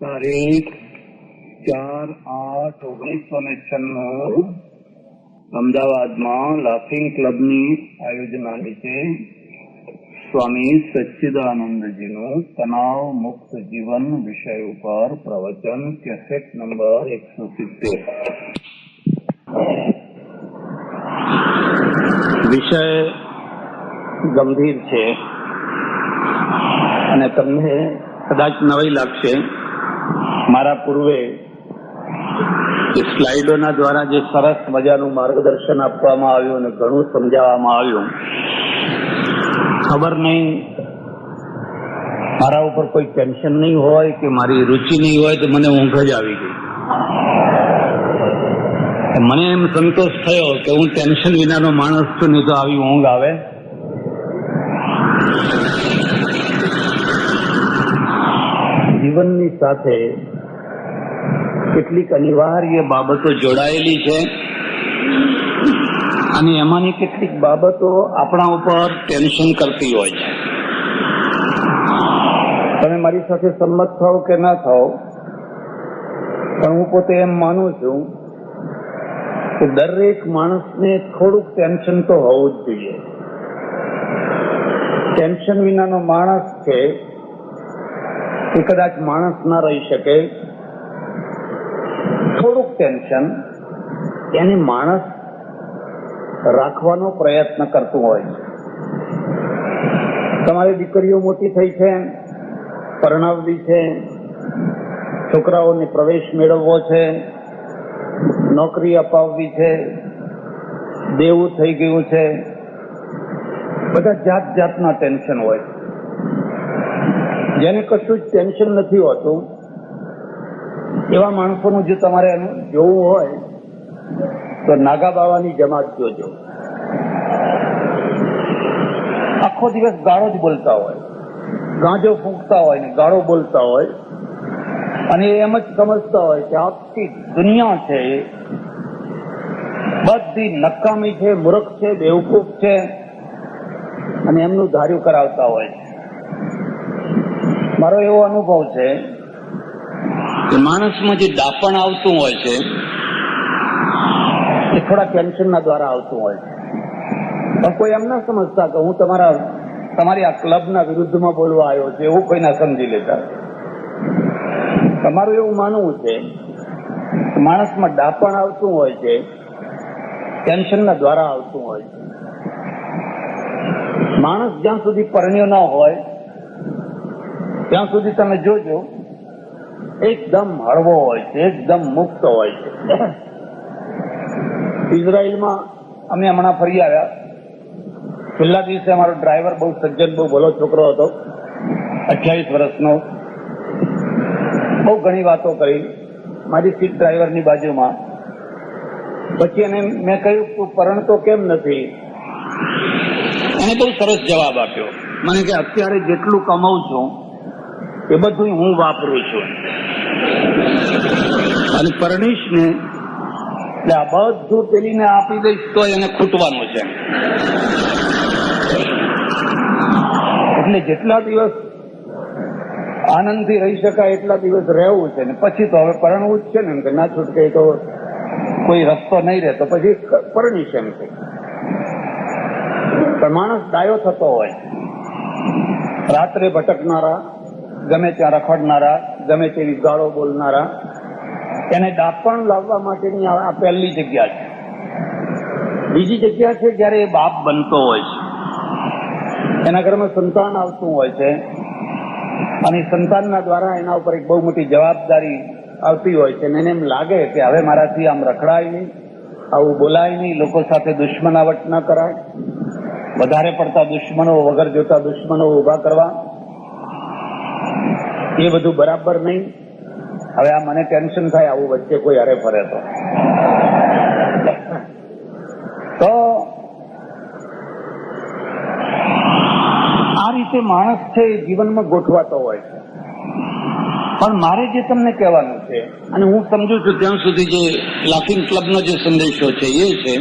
તારીખ 4/8/1996 અમદાવાદમાં લાફિંગ ક્લબની આયોજના નીચે સ્વામી સચ્ચિદાનંદજીનું તણાવ મુક્ત જીવન વિષય ઉપર પ્રવચન કેસેટ નંબર 170. વિષય ગંભીર છે અને તમને કદાચ નવાઈ લાગશે. મારા પૂર્વે સ્લાઇડોના દ્વારા જે સરસ મજાનું માર્ગદર્શન આપવામાં આવ્યું અને ઘણું સમજાવવામાં આવ્યું, ખબર નહીં મારા ઉપર કોઈ ટેન્શન નહીં હોય કે મારી રુચિ નહીં હોય તો મને ઊંઘ જ આવી ગઈ. મને એમ સંતોષ થયો કે હું ટેન્શન વિનાનો માણસ છું, નહીં તો આવી ઊંઘ આવે. જીવનની સાથે કેટલીક અનિવાર્ય બાબતો જોડાયેલી છે અને એમાંની કેટલીક બાબતો આપણા ઉપર ટેન્શન કરતી હોય છે. તમે મારી સાથે સંમત થાઓ કે ના થાઓ, પણ હું પોતે એમ માનું છું કે દરેક માણસને થોડુંક ટેન્શન તો હોવું જ જોઈએ. ટેન્શન વિનાનો માણસ છે એ કદાચ માણસ ના રહી શકે. થોડુંક ટેન્શન એને માણસ રાખવાનો પ્રયત્ન કરતું હોય છે. તમારી દીકરીઓ મોટી થઈ છે, પરણાવવી છે, છોકરાઓને પ્રવેશ મેળવવો છે, નોકરી અપાવવી છે, દેવું થઈ ગયું છે, બધા જાત જાતના ટેન્શન હોય. જેને કશું જ ટેન્શન નથી હોતું એવા માણસોનું જો તમારે જોવું હોય તો નાગા બાવાની જમાત જોજો. આખો દિવસ ગાળો જ બોલતા હોય, ગાંજો ફૂંકતા હોય ને ગાળો બોલતા હોય અને એમ જ સમજતા હોય કે આખી દુનિયા છે બધી નકામી છે, મૂર્ખ છે, બેવકૂફ છે અને એમનું ધાર્યું કરાવતા હોય. મારો એવો અનુભવ છે કે માણસમાં જે દાપણ આવતું હોય છે એ થોડા ટેન્શનના દ્વારા આવતું હોય છે. પણ કોઈ એમ ના સમજતા કે હું તમારી આ ક્લબના વિરુદ્ધમાં બોલવા આવ્યો છું એવું કોઈ ના સમજી લેતા. તમારું એવું માનવું છે કે માણસમાં દાપણ આવતું હોય છે, ટેન્શનના દ્વારા આવતું હોય છે. માણસ જ્યાં સુધી પરણ્યો ના હોય ત્યાં સુધી તમે જોજો એકદમ હળવો હોય છે, એકદમ મુક્ત હોય છે. ઇઝરાયલમાં અમે હમણાં ફરી આવ્યા. છેલ્લા દિવસે અમારો ડ્રાઈવર બહુ સજ્જન, બહુ ભલો છોકરો હતો, 28 વર્ષનો. બહુ ઘણી વાતો કરી મારી સીટ ડ્રાઈવરની બાજુમાં. પછી એને મેં કહ્યું તું પરણતો કેમ નથી? એને બહુ સરસ જવાબ આપ્યો મને કે અત્યારે જેટલું કમાઉં છું એ બધું હું વાપરું છું અને પરણીશ ને એટલે આ બધું પેલીને આપી દઈશ તો એને ખૂટવાનું છે. એટલે જેટલા દિવસ આનંદથી રહી શકાય એટલા દિવસ રહેવું છે ને પછી તો હવે પરણવું જ છે ને, કે ના છૂટકે તો કોઈ રસ્તો નહીં રહે તો પછી પરણીશ એમ છે. પણ માણસ ડાયો થતો હોય, રાત્રે ભટકનારા, ગમે ત્યાં રખડનારા, ગમે તેવી ગાળો બોલનારા, એને દાપણ લાવવા માટેની આ પહેલી જગ્યા છે. બીજી જગ્યા છે જયારે એ બાપ બનતો હોય છે, એના ઘરમાં સંતાન આવતું હોય છે અને સંતાનના દ્વારા એના ઉપર એક બહુ મોટી જવાબદારી આવતી હોય છે અને એને એમ લાગે કે હવે મારાથી આમ રખડાય નહીં, આવું બોલાય નહીં, લોકો સાથે દુશ્મનાવટ ના કરાય, વધારે પડતા દુશ્મનો, વગર જોતા દુશ્મનો ઉભા કરવા, એ બધું બરાબર નહીં. હવે આ મને ટેન્શન થાય આવું વચ્ચે કોઈ હારે ફરે તો આ રીતે માણસ છે એ જીવનમાં ગોઠવાતો હોય છે. પણ મારે જે તમને કહેવાનું છે, અને હું સમજુ છું ત્યાં સુધી જે લાફિંગ ક્લબનો જે સંદેશો છે એ છે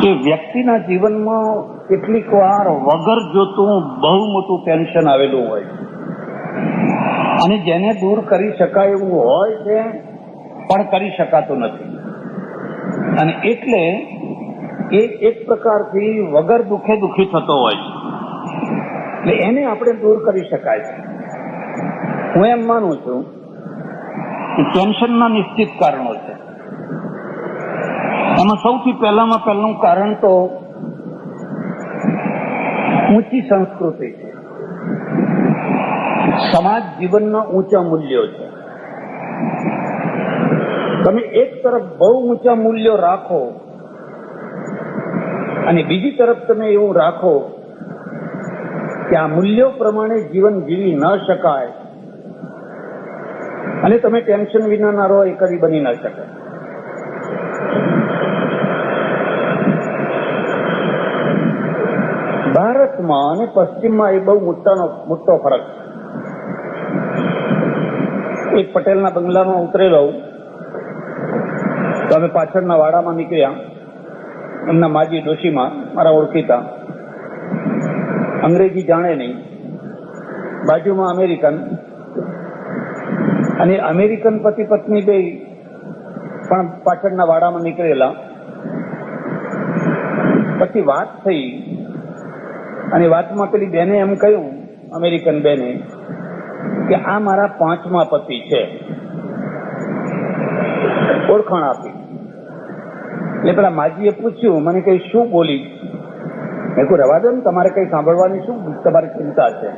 કે વ્યક્તિના જીવનમાં કેટલીક વાર વગર જોતું બહુ મોટું ટેન્શન આવેલું હોય છે અને જેને દૂર કરી શકાય એવું હોય છે પણ કરી શકાતું નથી. અને એટલે એ એક પ્રકારથી વગર દુઃખે દુઃખી થતો હોય છે. એટલે એને આપણે દૂર કરી શકાય છે. હું એમ માનું છું કે ટેન્શનના નિશ્ચિત કારણો છે. એમાં સૌથી પહેલામાં પહેલું કારણ તો ઊંચી સંસ્કૃતિ છે. સમાજ જીવનના ઊંચા મૂલ્યો છે. તમે એક તરફ બહુ ઊંચા મૂલ્યો રાખો અને બીજી તરફ તમે એવું રાખો કે આ મૂલ્યો પ્રમાણે જીવન જીવી ન શકાય અને તમે ટેન્શન વિના રહો એ કદી બની ન શકે. ભારતમાં અને પશ્ચિમમાં એ બહુ મોટો ફરક છે. એક પટેલના બંગલામાં ઉતરેલો તો અમે પાછળના વાડામાં નીકળ્યા. એમના માજી ડોશીમાં મારા ઓળખીતા, અંગ્રેજી જાણે નહીં, બાજુમાં અમેરિકન, અને અમેરિકન પતિ પત્ની બે પણ પાછળના વાડામાં નીકળેલા. પછી વાત થઈ અને વાતમાં પેલી બેને એમ કહ્યું, અમેરિકન બેને, કે આ મારા 5મા પતિ છે. ઓળખાણ આપી. એટલે પેલા માજીએ પૂછ્યું, મને કઈ શું બોલી? મેં કહ્યું રવા દો ને, તમારે કઈ સાંભળવાની શું તમારી ચિંતા છે?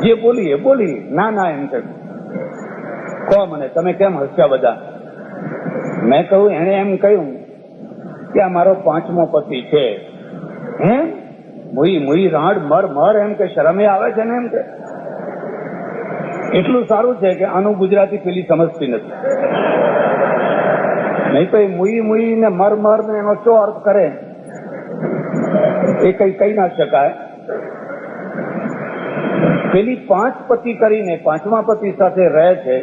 જે બોલી એ બોલી. ના ના એમ કહ્યું. કહો મને, તમે કેમ હસ્યા બધા? મેં કહ્યું એને એમ કહ્યું કે આ મારો 5મો પતિ છે. હે મુઈ મુઈ રાડ મર મર એમ કે શરમે આવે છે ને એમ કે. એટલું સારું છે કે આનું ગુજરાતી પેલી સમજતી નથી. નહીં તો મુઈ મુઈ ને મર મર ને એનો શું અર્થ કરે એ કઈ કહી ના શકાય. પેલી 5 પતિ કરીને 5મા પતિ સાથે રહે છે,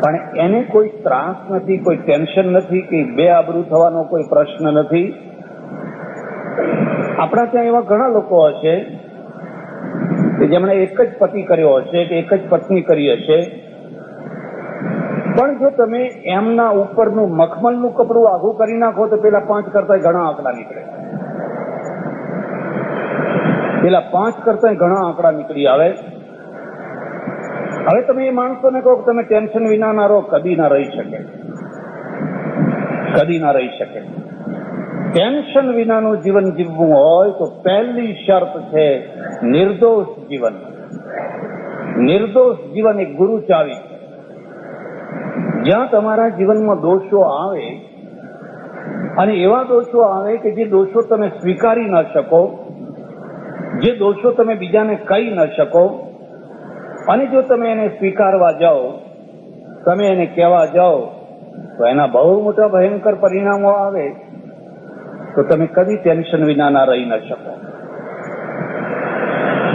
પણ એને કોઈ ત્રાસ નથી, કોઈ ટેન્શન નથી, કે બે આબરૂ થવાનો કોઈ પ્રશ્ન નથી. આપણા ત્યાં એવા ઘણા લોકો હશે કે જેમણે એક જ પતિ કર્યો હશે કે એક જ પત્ની કરી હશે, પણ જો તમે એમના ઉપરનું મખમલનું કપડું આઘું કરી નાખો તો પેલા 5 કરતા ઘણા આંકડા નીકળે. પેલા 5 કરતા ઘણા આંકડા નીકળી આવે. હવે તમે એ માણસોને કહો કે તમે ટેન્શન વિના ના રહો, કદી ના રહી શકે, કદી ના રહી શકે. ટેન્શન વિનાનું જીવન જીવવું હોય તો પહેલી શરત છે નિર્દોષ જીવન. નિર્દોષ જીવન એક ગુરુ ચાવી છે. જ્યાં તમારા જીવનમાં દોષો આવે, અને એવા દોષો આવે કે જે દોષો તમે સ્વીકારી ન શકો, જે દોષો તમે બીજાને કહી ન શકો, અને જો તમે એને સ્વીકારવા જાઓ, તમે એને કહેવા જાઓ તો એના બહુ મોટા ભયંકર પરિણામો આવે. તો તમે કદી ટેન્શન વિના ના રહી ન શકો.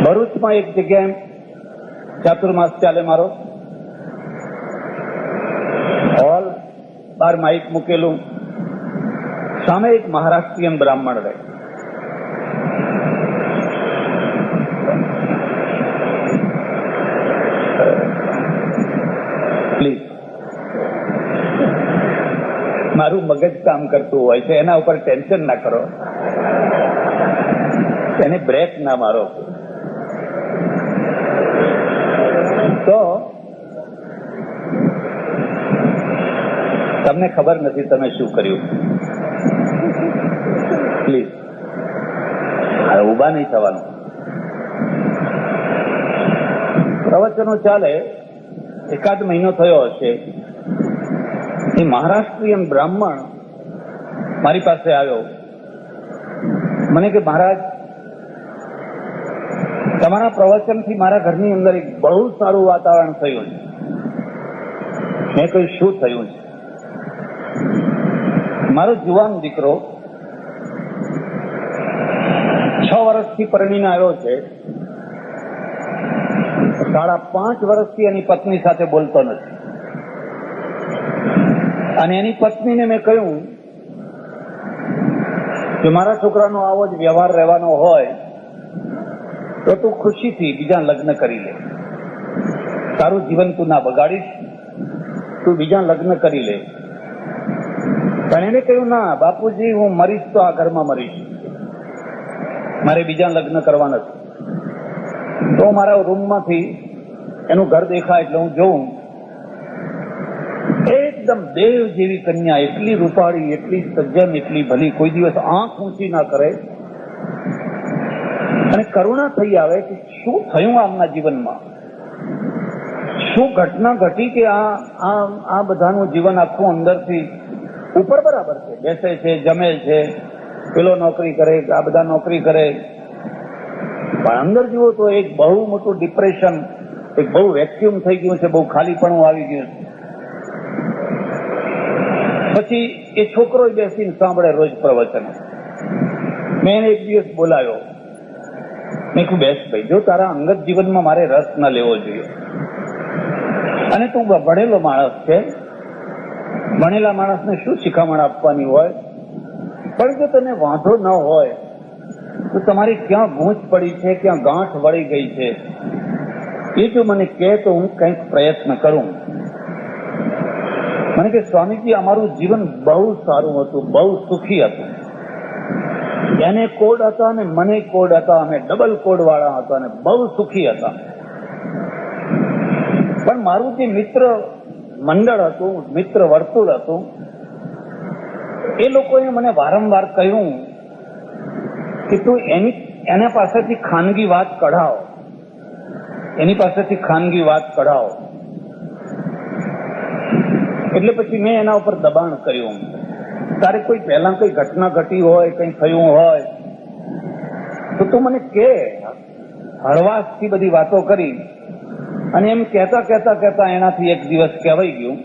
ભરૂચમાં એક જગ્યાએ ચાતુર્માસ ચાલે મારો, હોલ, બાર માઇક મૂકેલું, સામે એક મહારાષ્ટ્રીયન બ્રાહ્મણ રહે. પ્લીઝ, મારું મગજ કામ કરતું હોય છે, એના ઉપર ટેન્શન ના કરો, એને બ્રેક ના મારો. તો તમને ખબર નથી તમે શું કર્યું. પ્લીઝ, હવે ઉભા નહીં થવાનું. પ્રવચનો ચાલે, 1 મહિનો થયો હશે. એ મહારાષ્ટ્રીયન બ્રાહ્મણ મારી પાસે આવ્યો. મને કે મહારાજ, તમારા પ્રવચનથી મારા ઘરની અંદર એક બહુ સારું વાતાવરણ થયું છે. મેં કહ્યું શું થયું છે? મારો જુવાન દીકરો 6 વર્ષથી પરણીને આવ્યો છે, 5.5 વર્ષથી એની પત્ની સાથે બોલતો નથી. અને એની પત્નીને મેં કહ્યું કે મારા છોકરાનો આવો જ વ્યવહાર રહેવાનો હોય તો તું ખુશીથી બીજા લગ્ન કરી લે. તારું જીવન તું ના બગાડીશ, તું બીજા લગ્ન કરી લે. પણ એને કહ્યું, ના બાપુજી, હું મરીશ તો આ ઘરમાં મરીશ, મારે બીજા લગ્ન કરવા નથી. તો મારા રૂમમાંથી એનું ઘર દેખાય એટલે હું જોઉં, એકદમ દેવ જેવી કન્યા, એટલી રૂપાળી, એટલી સજ્જન, એટલી ભલી, કોઈ દિવસ આંખ ઊંચી ના કરે. અને કરુણા થઈ આવે કે શું થયું આમના જીવનમાં, શું ઘટના ઘટી કે આ બધાનું જીવન આખું અંદરથી ઉપર બરાબર છે, બેસે છે, જમે છે, પેલો નોકરી કરે, આ બધા નોકરી કરે, પણ અંદર જુઓ તો એક બહુ મોટું ડિપ્રેશન, એક બહુ વેક્યુમ થઈ ગયું છે, બહુ ખાલીપણું આવી ગયું છે. પછી એ છોકરો બેસીને સાંભળે રોજ પ્રવચન. મેં એને એક દિવસ બોલાવ્યો, મેં કહ્યું, બેસ ભાઈ, જો તારા અંગત જીવનમાં મારે રસ ન લેવો જોઈએ, અને તું ભણેલો માણસ છે, ભણેલા માણસને શું શિખામણ આપવાની હોય, પણ જો તને વાંધો ન હોય તો તમારી ક્યાં ગૂંચ પડી છે, ક્યાં ગાંઠ વળી ગઈ છે, એ જો મને કહે તો હું કંઈક પ્રયત્ન કરું. મને કે, સ્વામીજી, અમારું જીવન બહુ સારું હતું, બહુ સુખી હતું. એને કોડ હતા અને મને કોડ હતા, અમે ડબલ કોડ વાળા હતા અને બહુ સુખી હતા. પણ મારું જે મિત્ર મંડળ હતું, મિત્ર વર્તુળ હતું, એ લોકોએ મને વારંવાર કહ્યું કે તું એના પાસેથી ખાનગી વાત કઢાવ, એની પાસેથી ખાનગી વાત કઢાવ. એટલે પછી મેં એના ઉપર દબાણ કર્યું, તારે કોઈ પહેલા કઈ ઘટના ઘટી હોય, કઈ થયું હોય તો તું મને કે. હળવાશથી બધી વાતો કરી, અને એમ કહેતા કહેતા કહેતા એનાથી એક દિવસ કહેવાઈ ગયું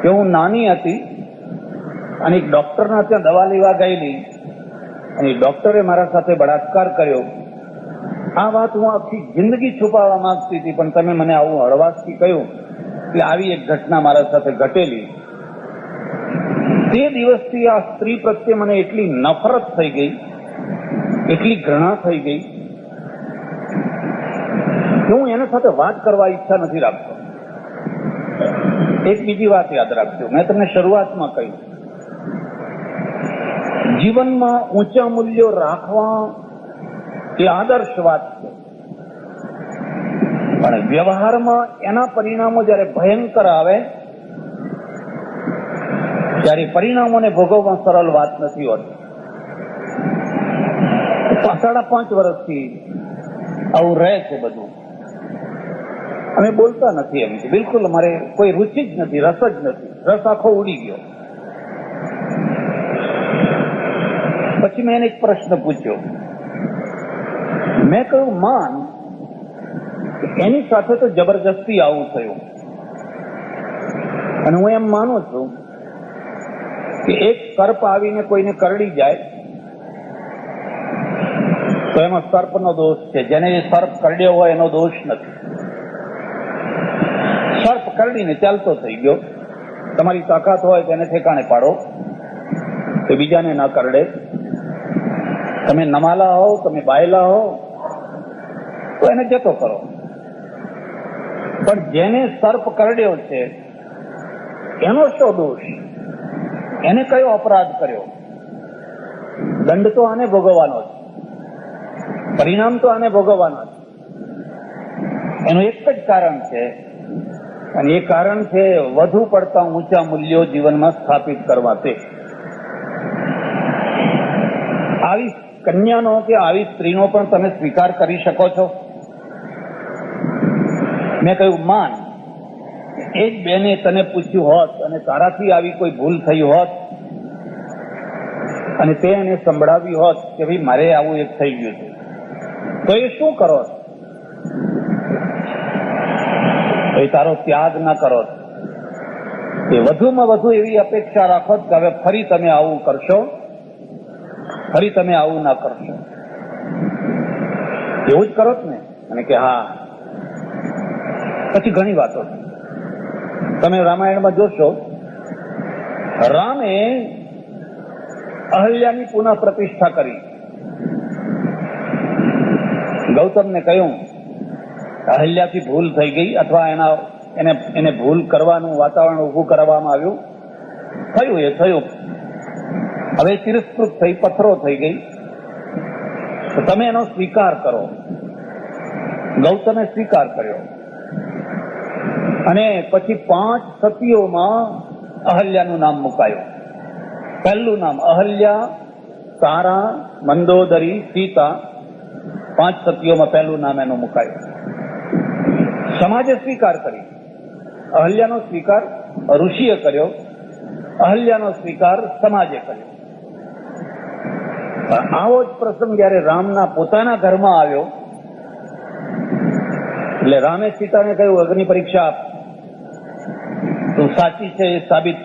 કે હું નાની હતી અને એક ડોક્ટરના ત્યાં દવા લેવા ગયેલી, અને ડોક્ટરે મારા સાથે બળાત્કાર કર્યો. આ વાત હું આખી જિંદગી છુપાવવા માંગતી હતી, પણ તમે મને આવું હળવાશથી કહ્યું, એટલે આવી એક ઘટના મારા સાથે ઘટેલી. તે દિવસથી આ સ્ત્રી પ્રત્યે મને એટલી નફરત થઈ ગઈ, એટલી ઘૃણા થઈ ગઈ કે હું એના સાથે વાત કરવા ઈચ્છા નથી રાખતો. એક બીજી વાત યાદ રાખજો, મેં તમને શરૂઆતમાં કહ્યું, જીવનમાં ઊંચા મૂલ્યો રાખવા એ આદર્શ વાત છે, પણ વ્યવહારમાં એના પરિણામો જયારે ભયંકર આવે ત્યારે પરિણામોને ભોગવવા સરળ વાત નથી હોતી. 5.5 વર્ષથી આવું રહે છે બધું. અમે બોલતા નથી, એમ બિલકુલ અમારે કોઈ રુચિ જ નથી, રસ જ નથી, રસ આખો ઉડી ગયો. પછી મેં એને એક પ્રશ્ન પૂછ્યો. મેં કહ્યું, માન એની સાથે તો જબરજસ્તી આવું થયું, અને હું એમ માનું છું કે એક સર્પ આવીને કોઈને કરડી જાય તો એમાં સર્પનો દોષ છે, જેને એ સર્પ કરડ્યો હોય એનો દોષ નથી. સર્પ કરડીને ચાલતો થઈ ગયો, તમારી તાકાત હોય તેને ઠેકાણે પાડો તો બીજાને ના કરડે. તમે નમાલા હોવ, તમે બાયલા હો તો એને જતો કરો. પણ જેને સર્પ કરડ્યો છે એનો શું દોષ? એને કયો અપરાધ કર્યો? દંડ તો આને ભોગવવાનો છે, પરિણામ તો આને ભોગવવાનો છે. એનું એક જ કારણ છે, અને એ કારણ છે વધુ પડતા ઊંચા મૂલ્યો જીવનમાં સ્થાપિત કરવા. તે આવી કન્યાનો કે આવી સ્ત્રીનો પણ તમે સ્વીકાર કરી શકો છો. મેં કહ્યું, માન એ જ બેને તને પૂછ્યું હોત અને તારાથી આવી કોઈ ભૂલ થઈ હોત અને તે એને સંભળાવી હોત કે ભાઈ મારે આવું એક થઈ ગયું છે, તો એ શું કરો? એ તારો ત્યાગ ના કરો, એ વધુમાં વધુ એવી અપેક્ષા રાખો કે હવે ફરી તમે આવું કરશો, ફરી તમે આવું ના કરશો. એવું જ કરો ને? અને કે હા. પછી ઘણી વાતો તમે રામાયણમાં જોશો, રામે અહલ્યાની પુનઃ પ્રતિષ્ઠા કરી. ગૌતમને કહ્યું અહલ્યાથી ભૂલ થઈ ગઈ અથવા એને ભૂલ કરવાનું વાતાવરણ ઊભું કરવામાં આવ્યું, થયું એ થયું. હવે તિરસ્કૃત થઈ, પથ્થરો થઈ ગઈ, તો તમે એનો સ્વીકાર કરો. ગૌતમે સ્વીકાર કર્યો અને પછી 5 સતીઓમાં અહલ્યાનું નામ મુકાયું. પહેલું નામ અહલ્યા, તારા, મંદોદરી, સીતા, 5 સતીઓમાં પહેલું નામ એનું મુકાયું. સમાજે સ્વીકાર કરી. અહલ્યાનો સ્વીકાર ઋષિએ કર્યો, અહલ્યાનો સ્વીકાર સમાજે કર્યો. આવો જ પ્રસંગ જયારે રામના પોતાના ઘરમાં આવ્યો, એટલે રામે સીતાને કહ્યું, અગ્નિ પરીક્ષા આપ, તું સાચી છે એ સાબિત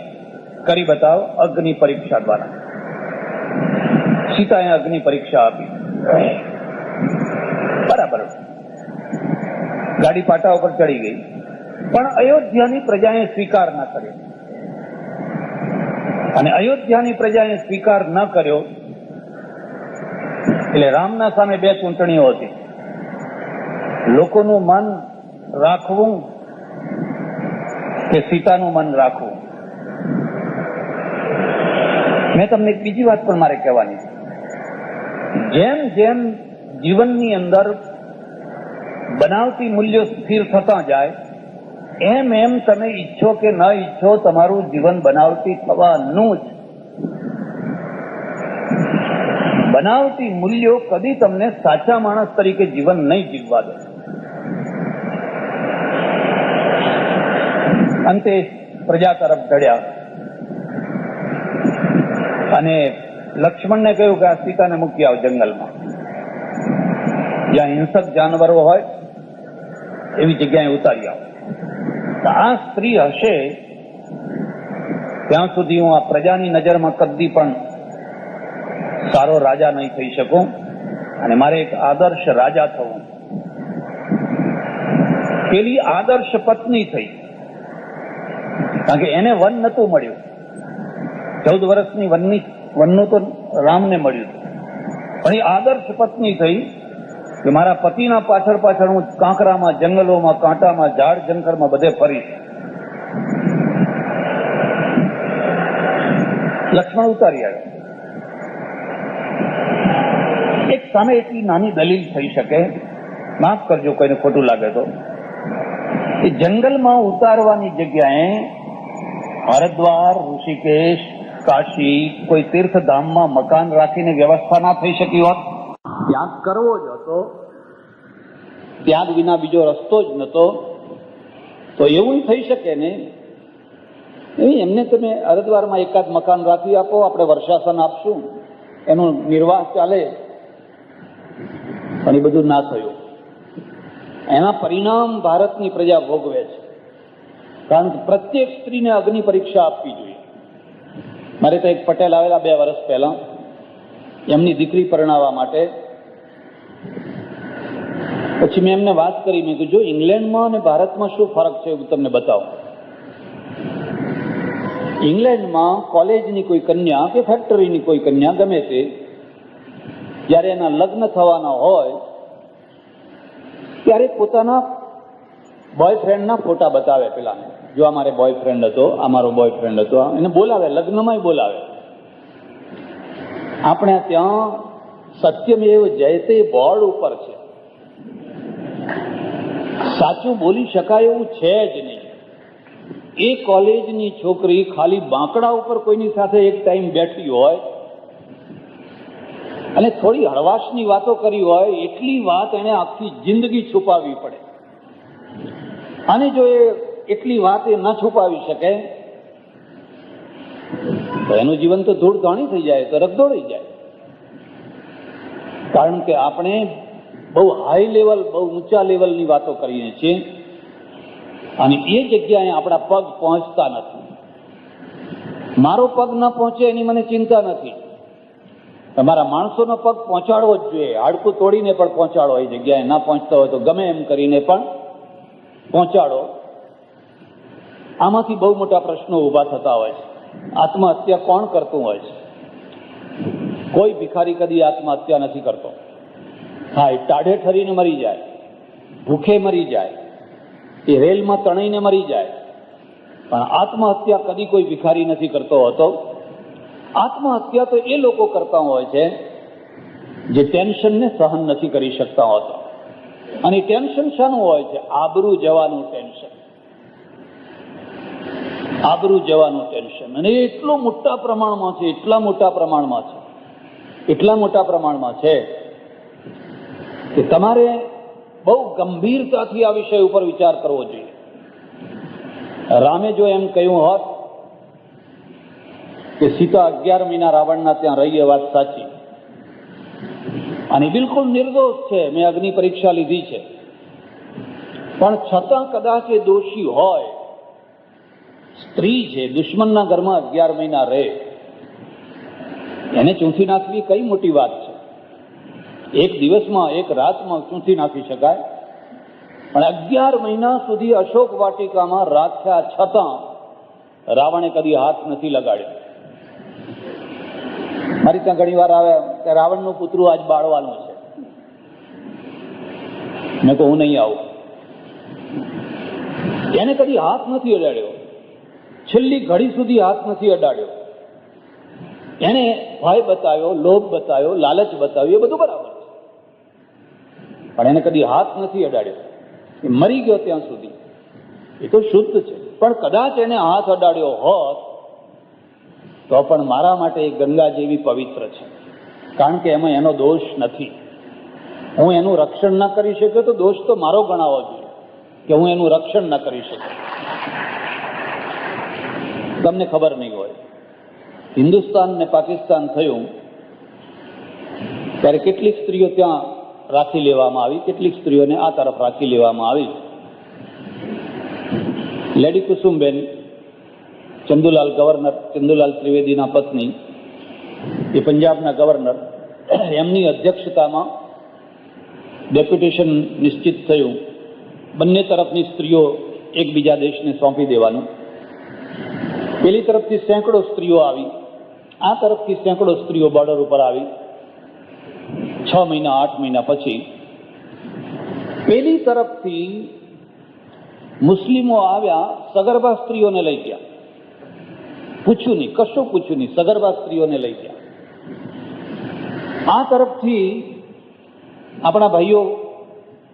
કરી બતાવ અગ્નિ પરીક્ષા દ્વારા. સીતાએ અગ્નિ પરીક્ષા આપી. બરાબર, ગાડી પાટા ઉપર ચડી ગઈ, પણ અયોધ્યાની પ્રજાએ સ્વીકાર ન કર્યો. અને અયોધ્યાની પ્રજાએ સ્વીકાર ન કર્યો એટલે રામના સામે 2 ચૂંટણીઓ હતી. લોકોનું મન રાખવું કે સીતાનું મન રાખવું. મેં તમને એક બીજી વાત પણ મારે કહેવાની છે. જેમ જેમ જીવનની અંદર બનાવટી મૂલ્યો સ્થિર થતા જાય, એમ એમ તમે ઈચ્છો કે ન ઈચ્છો તમારું જીવન બનાવટી થવાનું જ. બનાવટી મૂલ્યો કદી તમને સાચા માણસ તરીકે જીવન નહીં જીવવા દે. અંતે પ્રજા તરફ ઢળ્યા અને લક્ષ્મણને કહ્યું કે આ સીતાને મૂકી આવ જંગલમાં, જ્યાં હિંસક જાનવરો હોય એવી જગ્યાએ ઉતારી આવો. આ સ્ત્રી હશે ત્યાં સુધી હું આ પ્રજાની નજરમાં કદી પણ સારો રાજા નહીં થઈ શકું અને મારે એક આદર્શ રાજા થવું. પેલી આદર્શ પત્ની થઈ, કારણ કે એને વન નતું મળ્યું. 14 વર્ષની વનનું તો રામને મળ્યું, પણ એ આદર્શ પત્ની થઈ કે મારા પતિના પાછળ પાછળ હું કાંકરામાં, જંગલોમાં, કાંટામાં, ઝાડ જંગલમાં બધે ફરીશ. લક્ષ્મણ ઉતારી આવ્યો. એક સામે એટલી નાની દલીલ થઈ શકે, માફ કરજો કોઈને ખોટું લાગે તો, એ જંગલમાં ઉતારવાની જગ્યાએ હરિદ્વાર, ઋષિકેશ, કાશી, કોઈ તીર્થધામમાં મકાન રાખીને વ્યવસ્થા ના થઈ શકી હોત. ત્યાગ કરવો જ હતો, ત્યાગ વિના બીજો રસ્તો જ નતો, તો એવું થઈ શકે ને. એમને તમે હરિદ્વારમાં એકાદ મકાન રાખી આપો, આપણે વર્ષાસન આપશું, એનો નિર્વાહ ચાલે. પણ એ બધું ના થયું. એના પરિણામ ભારતની પ્રજા ભોગવે છે. કારણ કે પ્રત્યેક સ્ત્રીને અગ્નિ પરીક્ષા આપવી જોઈએ. મારે તો એક પટેલ આવેલા 2 વર્ષ પહેલા, એમની દીકરી પરણાવવા માટે. પછી મેં એમને વાત કરી, મેં કીધું જો ઇંગ્લેન્ડમાં અને ભારતમાં શું ફરક છે હું તમને બતાવું. ઇંગ્લેન્ડમાં કોલેજની કોઈ કન્યા કે ફેક્ટરીની કોઈ કન્યા ગમે તે, જ્યારે એના લગ્ન થવાના હોય ત્યારે પોતાના બોયફ્રેન્ડના ફોટા બતાવે પેલાને. જો આ મારે બોયફ્રેન્ડ હતો, આ મારો બોયફ્રેન્ડ હતો, એને બોલાવે, લગ્નમાં બોલાવે. આપણે ત્યાં સત્યમેવ જયતે બોર્ડ ઉપર છે, સાચું બોલી શકાય એવું છે જ નહીં. એ કોલેજની છોકરી ખાલી બાંકડા ઉપર કોઈની સાથે એક ટાઈમ બેઠી હોય અને થોડી હળવાશની વાતો કરી હોય, એટલી વાત એને આખી જિંદગી છુપાવવી પડે. અને જો એ એટલી વાત એ ન છુપાવી શકે તો એનું જીવન તો ધૂળધાણી થઈ જાય, તો રગદોળી જાય. કારણ કે આપણે બહુ હાઈ લેવલ, બહુ ઊંચા લેવલની વાતો કરીએ છીએ અને એ જગ્યાએ આપણા પગ પહોંચતા નથી. મારો પગ ન પહોંચે એની મને ચિંતા નથી, તમારા માણસોનો પગ પહોંચાડવો જ જોઈએ. હાડકું તોડીને પણ પહોંચાડો, એ જગ્યાએ ના પહોંચતા હોય તો ગમે એમ કરીને પણ પહોંચાડો. આમાંથી બહુ મોટા પ્રશ્નો ઊભા થતા હોય છે. આત્મહત્યા કોણ કરતું હોય છે? કોઈ ભિખારી કદી આત્મહત્યા નથી કરતો. હા, એ ટાઢે ઠરીને મરી જાય, ભૂખે મરી જાય, એ રેલમાં તણાઈને મરી જાય, પણ આત્મહત્યા કદી કોઈ ભિખારી નથી કરતો હોતો. આત્મહત્યા તો એ લોકો કરતા હોય છે જે ટેન્શનને સહન નથી કરી શકતા હોતા. અને ટેન્શન શાનું હોય છે? આબરૂ જવાનું ટેન્શન, આબરૂ જવાનું ટેન્શન. અને એ એટલો મોટા પ્રમાણમાં છે, એટલા મોટા પ્રમાણમાં છે, એટલા મોટા પ્રમાણમાં છે કે તમારે બહુ ગંભીરતાથી આ વિષય ઉપર વિચાર કરવો જોઈએ. રામે જો એમ કહ્યું હોત કે સીતા 11 મહિના રાવણના ત્યાં રહી, એ વાત સાચી, અને બિલકુલ નિર્દોષ છે, મેં અગ્નિ પરીક્ષા લીધી છે, પણ છતાં કદાચ એ દોષી હોય, સ્ત્રી છે, દુશ્મનના ઘરમાં 11 મહિના રહે, એને ચૂંથી નાખવી કઈ મોટી વાત છે? એક દિવસમાં, એક રાતમાં ચૂંથી નાખી શકાય, પણ 11 મહિના સુધી અશોક વાટિકામાં રાખ્યા છતાં રાવણે કદી હાથ નથી લગાડ્યો. મારી ત્યાં ઘણી વાર આવે કે રાવણનું પુતરું આજ બાળવાનું છે. મેં કહું હું નહીં આવું. એને કદી હાથ નથી અડાડ્યો, છેલ્લી ઘડી સુધી હાથ નથી અડાડ્યો. એને ભય બતાવ્યો, લોભ બતાવ્યો, લાલચ બતાવ્યો, એ બધું બરાબર છે, પણ એને કદી હાથ નથી અડાડ્યો. એ મરી ગયો ત્યાં સુધી એ તો શુદ્ધ છે, પણ કદાચ એને હાથ અડાડ્યો હોત તો પણ મારા માટે એ ગંગા જેવી પવિત્ર છે, કારણ કે એમાં એનો દોષ નથી. હું એનું રક્ષણ ના કરી શક્યો તો દોષ તો મારો ગણાવો જોઈએ કે હું એનું રક્ષણ ના કરી શક્યો. તમને ખબર નહીં હોય, હિન્દુસ્તાન ને પાકિસ્તાન થયું ત્યારે કેટલીક સ્ત્રીઓ ત્યાં રાખી લેવામાં આવી, કેટલીક સ્ત્રીઓને આ તરફ રાખી લેવામાં આવી. લેડી કુસુમબેન, ચંદુલાલ ગવર્નર, ચંદુલાલ ત્રિવેદીના પત્ની, એ પંજાબના ગવર્નર, એમની અધ્યક્ષતામાં ડેપ્યુટેશન નિશ્ચિત થયું. બંને તરફની સ્ત્રીઓ એકબીજા દેશને સોંપી દેવાનું. પેલી તરફથી સેંકડો સ્ત્રીઓ આવી, આ તરફથી સેંકડો સ્ત્રીઓ બોર્ડર ઉપર આવી. 6 મહિના 8 મહિના પછી પેલી તરફથી મુસ્લિમો આવ્યા, સગર્ભા સ્ત્રીઓને લઈ ગયા. પૂછ્યું નહીં, કશું પૂછ્યું નહીં, સગર્ભા સ્ત્રીઓને લઈ ગયા. આ તરફથી આપણા ભાઈઓ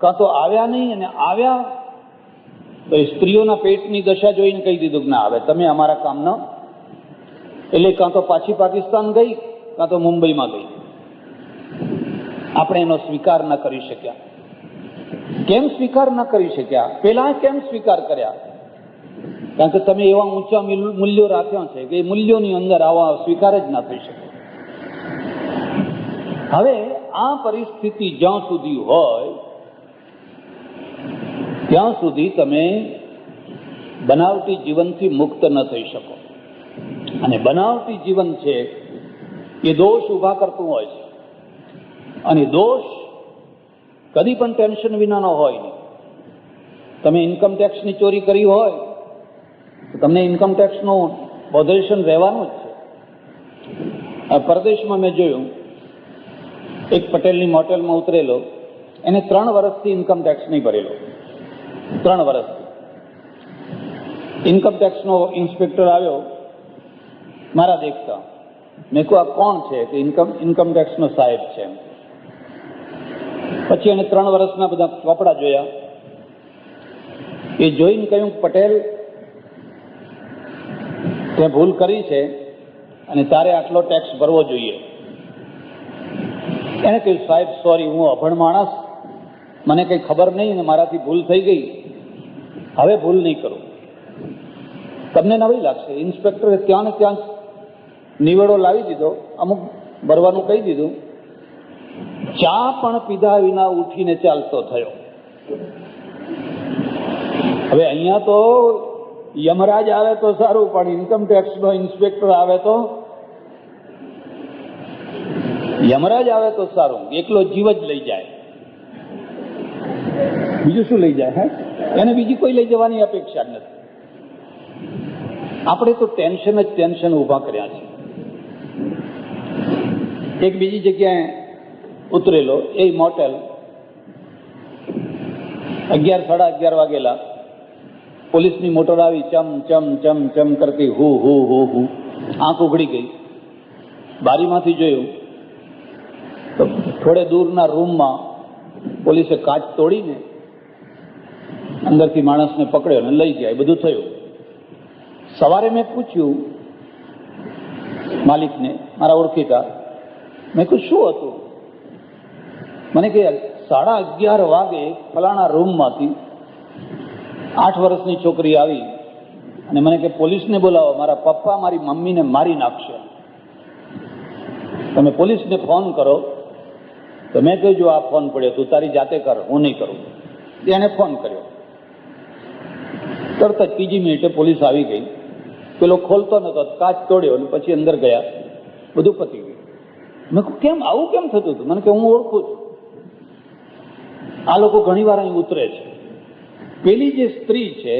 કાં તો આવ્યા નહીં, અને આવ્યા તો એ સ્ત્રીઓના પેટની દશા જોઈને કહી દીધું કે ના આવે, તમે અમારા કામ ન. એટલે કાં તો પાછી પાકિસ્તાન ગઈ, કાં તો મુંબઈમાં ગઈ. આપણે એનો સ્વીકાર ન કરી શક્યા. કેમ સ્વીકાર ન કરી શક્યા? પેલા કેમ સ્વીકાર કર્યા? કારણ કે તમે એવા ઊંચા મૂલ્યો રાખ્યા છે કે એ મૂલ્યોની અંદર આવા સ્વીકાર જ ના થઈ શકે. હવે આ પરિસ્થિતિ જ્યાં સુધી હોય ત્યાં સુધી તમે બનાવટી જીવનથી મુક્ત ન થઈ શકો. અને બનાવટી જીવન છે એ દોષ ઊભા કરતું હોય છે, અને દોષ કદી પણ ટેન્શન વિનાનો હોય નહીં. તમે ઇન્કમ ટેક્સની ચોરી કરી હોય તો તમને ઇન્કમ ટેક્સનું પોઝિશન રહેવાનું જ છે. આ પરદેશમાં મેં જોયું, એક પટેલની મોટેલમાં ઉતરેલો, એને 3 વર્ષથી ઇન્કમ ટેક્સ નહીં ભરેલો. 3 વર્ષથી. ઇન્કમ ટેક્સનો ઇન્સ્પેક્ટર આવ્યો મારા દેખતા. મેં કહ્યું આ કોણ છે? કે ઇન્કમ ટેક્સનો સાહેબ છે. પછી એને 3 વર્ષના બધા ચોપડા જોયા. એ જોઈને કહ્યું, પટેલ, તે ભૂલ કરી છે અને તારે આટલો ટેક્સ ભરવો જોઈએ. એને કહ્યું, સાહેબ સોરી, હું અભણ માણસ, મને કંઈ ખબર નહીં અને મારાથી ભૂલ થઈ ગઈ, હવે ભૂલ નહીં કરું. તમને નવાઈ લાગશે, ઇન્સ્પેક્ટરે ત્યાં ને ત્યાં નિવેડો લાવી દીધો, અમુક ભરવાનું કહી દીધું. ચા પણ પીધા વિના ઉઠીને ચાલતો થયો. હવે અહીંયા તો યમરાજ આવે તો સારું, પણ ઇન્કમ ટેક્સનો ઇન્સ્પેક્ટર આવે તો, યમરાજ આવે તો સારું, એકલો જીવ જ લઈ જાય, બીજું શું લઈ જાય? એને બીજી કોઈ લઈ જવાની અપેક્ષા નથી. આપણે તો ટેન્શન જ ટેન્શન ઊભા કર્યા છે. એક બીજી જગ્યાએ ઉતરેલો, એ મોટેલ, 11, 11:30 વાગેલા. પોલીસની મોટર આવી, ચમ ચમ ચમ ચમ કરતી, હુ હુ હુ હુ. આંખ ઉઘડી ગઈ, બારીમાંથી જોયું તો થોડે દૂરના રૂમમાં પોલીસે કાચ તોડીને અંદરથી માણસને પકડ્યો અને લઈ ગયા. એ બધું થયું. સવારે મેં પૂછ્યું માલિકને, મારા ઓળખીતા, મેં કહ્યું શું હતું? મને કે 11:30 વાગે ફલાણા રૂમમાંથી 8 વર્ષની છોકરી આવી અને મને કે પોલીસને બોલાવો, મારા પપ્પા મારી મમ્મીને મારી નાખશે, તમે પોલીસને ફોન કરો. તો મેં કહ્યું જો આ ફોન પડ્યો તું તારી જાતે કર, હું નહીં કરું. એને ફોન કર્યો, તરત જ 3 મિનિટે પોલીસ આવી ગઈ. પેલો ખોલતો નતો, કાચ તોડ્યો અને પછી અંદર ગયા, બધું પતી ગયું. મેં કહ્યું કેમ આવું કેમ થતું હતું? મને કે હું ઓળખું છું, આ લોકો ઘણી વાર અહીં ઉતરે છે. પેલી જે સ્ત્રી છે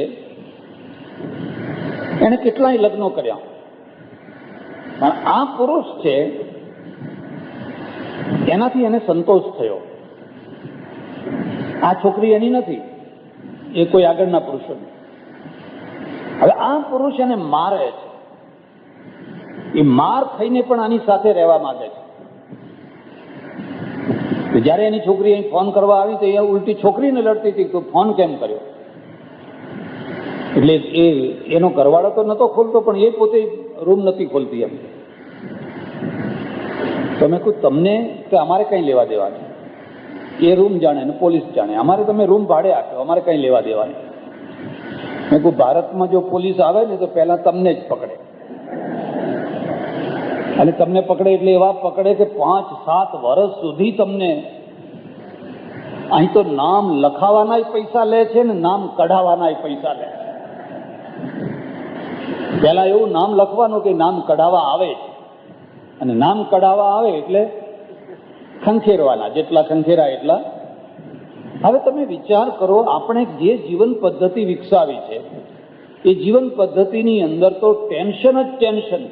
એને કેટલાય લગ્નો કર્યા, પણ આ પુરુષ છે એનાથી એને સંતોષ થયો. આ છોકરી એની નથી, એ કોઈ આગળના પુરુષોની. હવે આ પુરુષ એને મારે છે, એ માર થઈને પણ આની સાથે રહેવા માંગે છે. જયારે એની છોકરી અહીં ફોન કરવા આવી તો એ ઉલટી છોકરીને લડતી હતી, તો ફોન કેમ કર્યો? એટલે એનો ઘરવાળો તો નતો ખોલતો, પણ એ પોતે રૂમ નથી ખોલતી એમ. તો મેં કહ્યું તમને કે અમારે કઈ લેવા દેવા છે? એ રૂમ જાણે ને પોલીસ જાણે, અમારે તમે રૂમ ભાડે આપ્યો, અમારે કઈ લેવા દેવા નહીં. મેં કહ્યું ભારતમાં જો પોલીસ આવે ને તો પહેલા તમને જ પકડે, અને તમને પકડે એટલે એવા પકડે કે 5-7 વર્ષ સુધી તમને અહીં તો નામ લખાવાના પૈસા લે છે ને નામ કઢાવવાના પૈસા લે. પહેલા એવું નામ લખવાનું કે નામ કઢાવવા આવે, અને નામ કઢાવવા આવે એટલે ખંખેરવાના, જેટલા ખંખેરા એટલા. હવે તમે વિચાર કરો, આપણે જે જીવન પદ્ધતિ વિકસાવી છે એ જીવન પદ્ધતિની અંદર તો ટેન્શન જ ટેન્શન.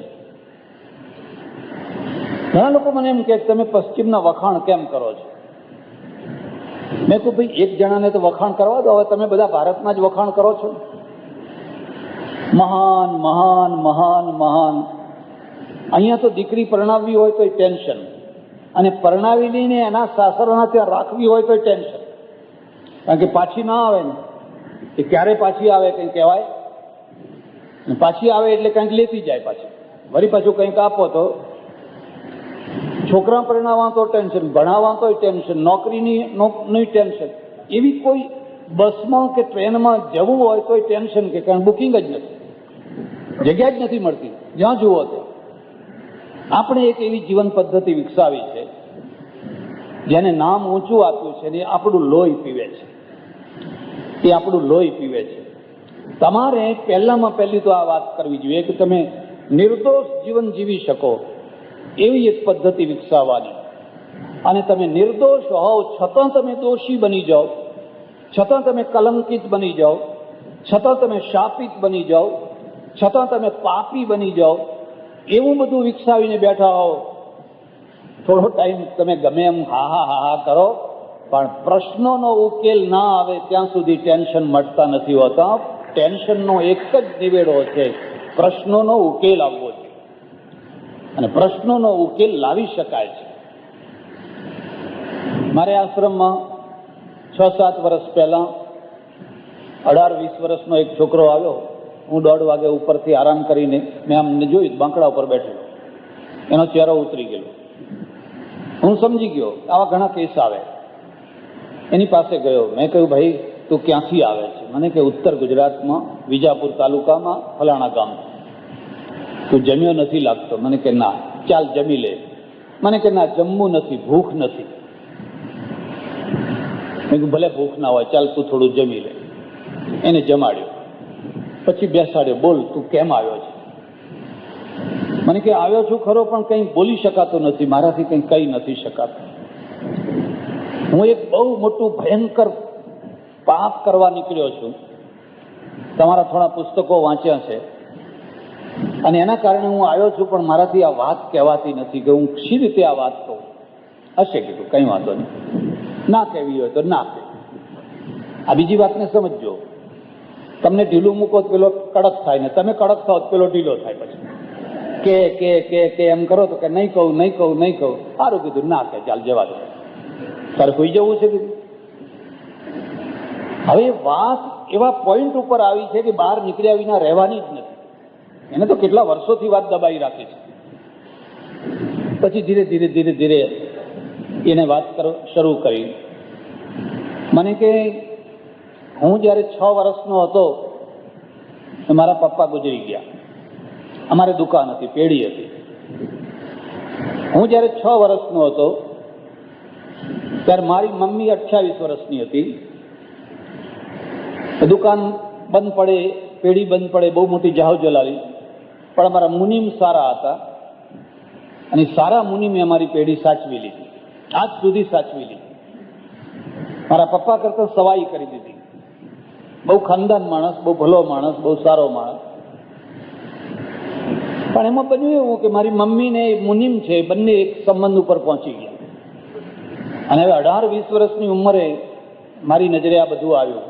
ઘણા લોકો મને એમ કે તમે પશ્ચિમના વખાણ કેમ કરો છો? મેં કહું ભાઈ એક જણાને તો વખાણ કરવા દો, હવે તમે બધા ભારતના જ વખાણ કરો છો. મહાન મહાન મહાન મહાન. અહીંયા તો દીકરી પરણાવવી હોય તો ટેન્શન, અને પરણાવી લઈને એના સાસરાના ત્યાં રાખવી હોય તો ટેન્શન, કારણ કે પાછી ના આવે ને. એ ક્યારે પાછી આવે કંઈ કહેવાય? પાછી આવે એટલે કંઈક લેતી જાય પાછી, વળી પાછું કંઈક આપો તો. છોકરા પરણાવવા તો ટેન્શન, ભણાવવા તો ટેન્શન, નોકરીની ટેન્શન. એવી કોઈ બસમાં કે ટ્રેનમાં જવું હોય તો ટેન્શન, કે કારણ બુકિંગ જ નથી, જગ્યા જ નથી મળતી જ્યાં જુઓ તો. આપણે એક એવી જીવન પદ્ધતિ વિકસાવી છે જેને નામ ઊંચું આપ્યું છે, ને આપણું લોહી પીવે છે, એ આપણું લોહી પીવે છે. તમારે પહેલામાં પહેલી તો આ વાત કરવી જોઈએ કે તમે નિર્દોષ જીવન જીવી શકો એવી એક પદ્ધતિ વિકસાવવાની. અને તમે નિર્દોષ હોવ છતાં તમે દોષી બની જાઓ, છતાં તમે કલંકિત બની જાઓ, છતાં તમે શાપિત બની જાઓ, છતાં તમે પાપી બની જાઓ, એવું બધું વિકસાવીને બેઠા હો. થોડો ટાઈમ તમે ગમે એમ હા કરો, પણ પ્રશ્નોનો ઉકેલ ના આવે ત્યાં સુધી ટેન્શન મટતા નથી હોતા. ટેન્શનનો એક જ નિવેડો છે, પ્રશ્નોનો ઉકેલ આવવો છે, અને પ્રશ્નોનો ઉકેલ લાવી શકાય છે. મારે આશ્રમમાં 6-7 વર્ષ પહેલા 18-20 વર્ષનો એક છોકરો આવ્યો. હું 1:30 વાગે ઉપરથી આરામ કરીને મેં અમને જોયું, બાંકડા ઉપર બેઠેલો, એનો ચહેરો ઉતરી ગયેલો. હું સમજી ગયો આવા ઘણા કેસ આવે. એની પાસે ગયો, મેં કહ્યું ભાઈ તું ક્યાંથી આવે છે? મને કે ઉત્તર ગુજરાતમાં વિજાપુર તાલુકામાં ફલાણા ગામ. તું જમ્યો નથી લાગતો? મને કે ના. ચાલ જમી લે. મને કે ના જમવું નથી, ભૂખ નથી. મેં કીધું ભલે ભૂખ ના હોય, ચાલ તું થોડું જમી લે. એને જમાડ્યો, પછી બેસાડ્યો. બોલ તું કેમ આવ્યો છે? મને કે આવ્યો છું ખરો, પણ કંઈ બોલી શકાતું નથી, મારાથી કંઈ કહી નથી શકાતું. હું એક બહુ મોટું ભયંકર પાપ કરવા નીકળ્યો છું. તમારા થોડા પુસ્તકો વાંચ્યા છે, અને એના કારણે હું આવ્યો છું, પણ મારાથી આ વાત કહેવાતી નથી કે હું શી રીતે આ વાત કહું. હશે કીધું કંઈ વાંધો નહીં, ના કહેવી હોય તો ના કહે. આ બીજી વાતને સમજજો. તમને ઢીલું મૂકો તો પેલો કડક થાય ને તમે કડક થાવ તો પેલો ઢીલો થાય. પછી કે એમ કરો તો કે નહીં કહું. સારું કીધું, ના કે ચાલ જવા દો, તારે સુઈ જવું છે કીધું. હવે વાત એવા પોઈન્ટ ઉપર આવી છે કે બહાર નીકળ્યા વિના રહેવાની જ નથી. એને તો કેટલા વર્ષોથી વાત દબાઈ રાખી છે. પછી ધીરે ધીરે એને વાત શરૂ કરી. મને કે હું જ્યારે 6 વર્ષનો હતો મારા પપ્પા ગુજરી ગયા. અમારે દુકાન હતી, પેઢી હતી. હું જ્યારે 6 વર્ષનો હતો ત્યારે મારી મમ્મી 28 વર્ષની હતી. દુકાન બંધ પડે, પેઢી બંધ પડે, બહુ મોટી જાહો જલાવી. પણ અમારા મુનિમ સારા હતા અને સારા મુનિમે અમારી પેઢી સાચવી લીધી, આજ સુધી સાચવી લીધી. મારા પપ્પા કરતા સવાઈ કરી દીધી. બહુ ખાનદાન માણસ, બહુ ભલો માણસ, બહુ સારો માણસ. પણ એમાં બન્યું એવું કે મારી મમ્મી ને મુનિમ છે બંને એક સંબંધ ઉપર પહોંચી ગયા અને હવે 18-20 વર્ષની ઉંમરે મારી નજરે આ બધું આવ્યું.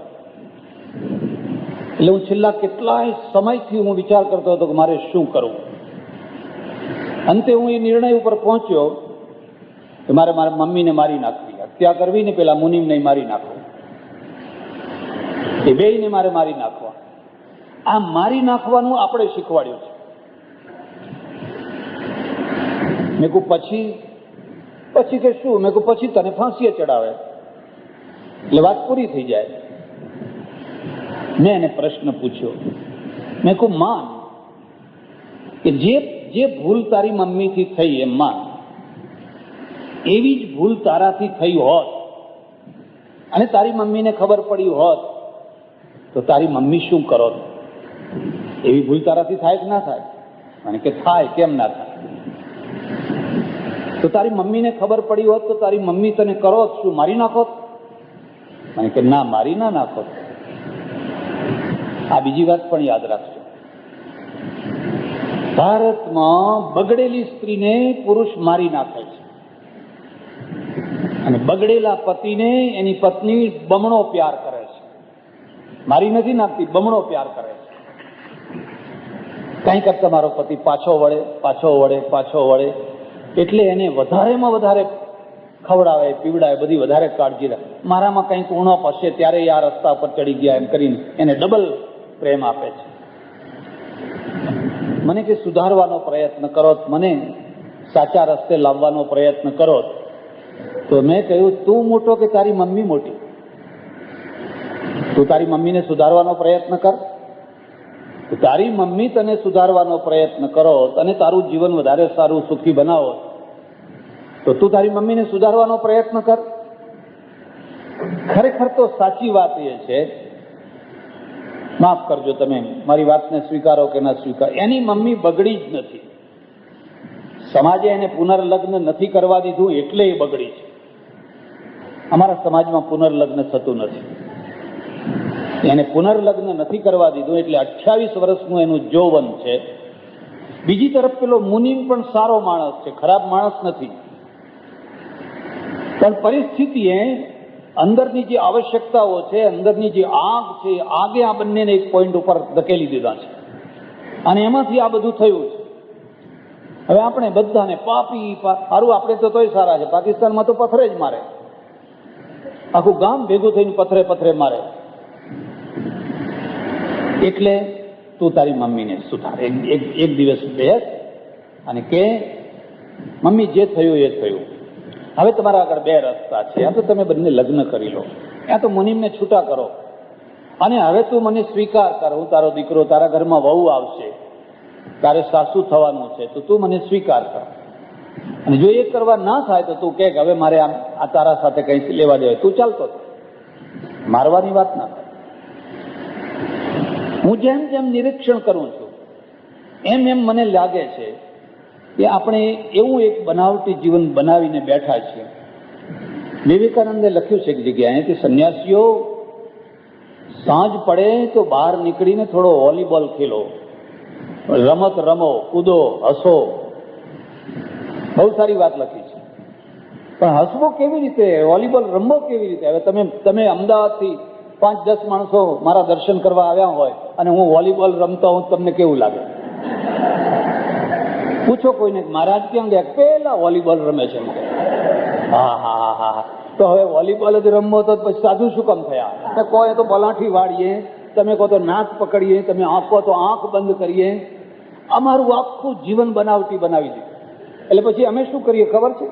એટલે હું છેલ્લા કેટલાય સમયથી હું વિચાર કરતો હતો કે મારે શું કરવું. અંતે હું એ નિર્ણય ઉપર પહોંચ્યો કે મારે મારા મમ્મીને મારી નાખવી, હત્યા કરવી ને પેલા મુનિમને મારી નાખવું. એ બેયને મારે મારી નાખવા. આ મારી નાખવાનું આપણે શીખવાડ્યું છે. મેં કહું પછી કે શું? મેં કહું પછી તને ફાંસીએ ચડાવે એટલે વાત પૂરી થઈ જાય. મેં એને પ્રશ્ન પૂછ્યો. મેં કહું માન કે જે ભૂલ તારી મમ્મીથી થઈ એમ માન, એવી જ ભૂલ તારાથી થઈ હોત અને તારી મમ્મીને ખબર પડી હોત તો તારી મમ્મી શું કરો? એવી ભૂલ તારાથી થાય કે ના થાય? અને કે થાય. કેમ ના થાય? તો તારી મમ્મીને ખબર પડી હોત તો તારી મમ્મી તને કરો શું? મારી નાખો? અને કે ના, મારી ના નાખો. આ બીજી વાત પણ યાદ રાખજો. ભારતમાં બગડેલી સ્ત્રીને પુરુષ મારી નાખે છે અને બગડેલા પતિને એની પત્ની બમણો પ્યાર કરે છે. મારી નથી નાખતી, બમણો પ્યાર કરે છે. કંઈ કરતા મારો પતિ પાછો વળે એટલે એને વધારેમાં વધારે ખવડાવે, પીવડાવે, બધી વધારે કાળજી રાખે. મારામાં કંઈક ઉણપ હશે ત્યારે આ રસ્તા પર ચડી ગયા એમ કરીને એને ડબલ પ્રેમ આપે છે. મને કે સુધારવાનો પ્રયત્ન કરો, મને સાચા રસ્તે લાવવાનો પ્રયત્ન કરો. તો મેં કહ્યું તું મોટો કે તારી મમ્મી મોટી? તું તારી મમ્મીને સુધારવાનો પ્રયત્ન કર. તારી મમ્મી તને સુધારવાનો પ્રયત્ન કરો અને તારું જીવન વધારે સારું સુખી બનાવો તો તું તારી મમ્મીને સુધારવાનો પ્રયત્ન કર. ખરેખર તો સાચી વાત એ છે, માફ કરજો તમે મારી વાતને સ્વીકારો કે ના સ્વીકારો, એની મમ્મી બગડી જ નથી. સમાજે એને પુનર્લગ્ન નથી કરવા દીધું એટલે એ બગડી છે. અમારા સમાજમાં પુનર્લગ્ન થતું નથી. એને પુનર્લગ્ન નથી કરવા દીધું એટલે 28 વર્ષનું એનું જોવન છે. બીજી તરફ પેલો મુનિમ પણ સારો માણસ છે, ખરાબ માણસ નથી. પણ પરિસ્થિતિએ અંદરની જે આવશ્યકતાઓ છે, અંદરની જે આગ છે, આગે આ બંનેને એક પોઈન્ટ ઉપર ધકેલી દીધા છે અને એમાંથી આ બધું થયું છે. હવે આપણે બધાને પાપી સારું, આપણે તો તોય સારા છે. પાકિસ્તાનમાં તો પથ્થરે જ મારે, આખું ગામ ભેગું થઈને પથ્થરે મારે. એટલે તું તારી મમ્મીને સુધાર. એક દિવસ બેસ અને કે મમ્મી જે થયું એ થયું, હવે તમારા આગળ 2 રસ્તા છે. આ તો તમે બંને લગ્ન કરી લો, યા તો મુનિમને છૂટા કરો અને હવે તું મને સ્વીકાર કર. હું તારો દીકરો, તારા ઘરમાં વહુ આવશે, તારે સાસુ થવાનું છે, તો તું મને સ્વીકાર કર. અને જો એ કરવા ના થાય તો તું કે હવે મારે આ તારા સાથે કંઈ લેવા દેવાય, તું ચાલતો. મારવાની વાત ના કર. હું જેમ જેમ નિરીક્ષણ કરું છું એમ મને લાગે છે કે આપણે એવું એક બનાવટી જીવન બનાવીને બેઠા છીએ. વિવેકાનંદે લખ્યું છે એક જગ્યાએ કે સંન્યાસીઓ સાંજ પડે તો બહાર નીકળીને થોડો વોલીબોલ ખેલો, રમત રમો, કૂદો, હસો. બહુ સારી વાત લખી છે. પણ હસવો કેવી રીતે? વોલીબોલ રમવો કેવી રીતે? હવે તમે અમદાવાદથી 5-10 માણસો મારા દર્શન કરવા આવ્યા હોય અને હું વોલીબોલ રમતો હું, તમને કેવું લાગે? પૂછો કોઈને, મહારાજ ક્યાં ગયા? પેલા વોલીબોલ રમે છે. હા હા હા હા. તો હવે વોલીબોલ જ રમવો તો પછી સાધુ શું કામ થયા? કહો તો પલાઠી વાળીએ, તમે કહો તો નાક પકડીએ, તમે આંખો તો આંખ બંધ કરીએ. અમારું આખું જીવન બનાવટી બનાવી દીધું. એટલે પછી અમે શું કરીએ ખબર છે?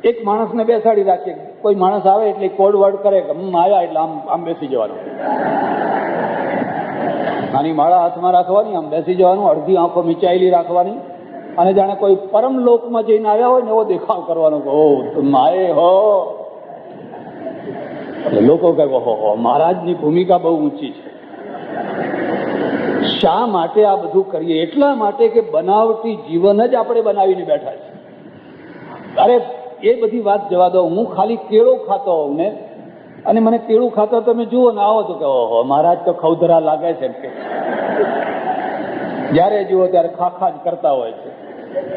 એક માણસને બેસાડી રાખીએ, કોઈ માણસ આવે એટલે કોડ વર્ડ કરે કે આવ્યા એટલે આમ આમ બેસી જવાનું, નાની માળા હાથમાં રાખવાની, આમ બેસી જવાનું, અડધી આંખો મીચાયેલી રાખવાની, અને જાણે કોઈ પરમ લોકમાં જઈને આવ્યા હોય ને એવો દેખાવ કરવાનો કે ઓ તુમ આયે હો. એટલે લોકો કહે ઓહો મહારાજની ભૂમિકા બહુ ઊંચી છે. શા માટે આ બધું કરીએ? એટલા માટે કે બનાવટી જીવન જ આપણે બનાવીને બેઠા છે. અરે એ બધી વાત જવા દો, હું ખાલી કેળું ખાતો હોઉં ને, અને મને કેળું ખાતો તમે જુઓ ને આવો તો કે ઓહો મહારાજ તો ખવધરા લાગે છે કે જ્યારે જુઓ ત્યારે ખાખા જ કરતા હોય છે.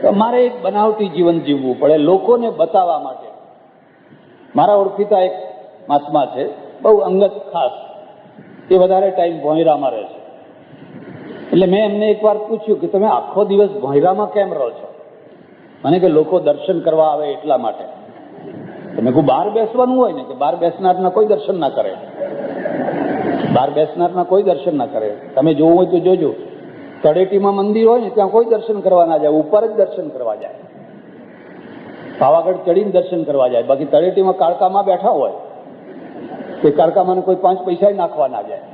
તો મારે એક બનાવટી જીવન જીવવું પડે લોકોને બતાવવા માટે. મારા ઓળખીતા એક મહાત્મા છે, બહુ અંગત ખાસ, એ વધારે ટાઈમ ભોંયરામાં રહે છે. એટલે મેં એમને એકવાર પૂછ્યું કે તમે આખો દિવસ ભોંયરામાં કેમ રહો છો? મને કે લોકો દર્શન કરવા આવે એટલા માટે. તમે કોઈ બહાર બેસવાનું હોય ને, કે બહાર બેસનારના કોઈ દર્શન ના કરે, બહાર બેસનારના કોઈ દર્શન ના કરે. તમે જોવું હોય તો જોજો, તળેટીમાં મંદિર હોય ને ત્યાં કોઈ દર્શન કરવા ના જાય, ઉપર જ દર્શન કરવા જાય. પાવાગઢ ચડીને દર્શન કરવા જાય, બાકી તળેટીમાં કાળકામાં બેઠા હોય તે કાળકામાં કોઈ 5 પૈસા નાખવા ના જાય.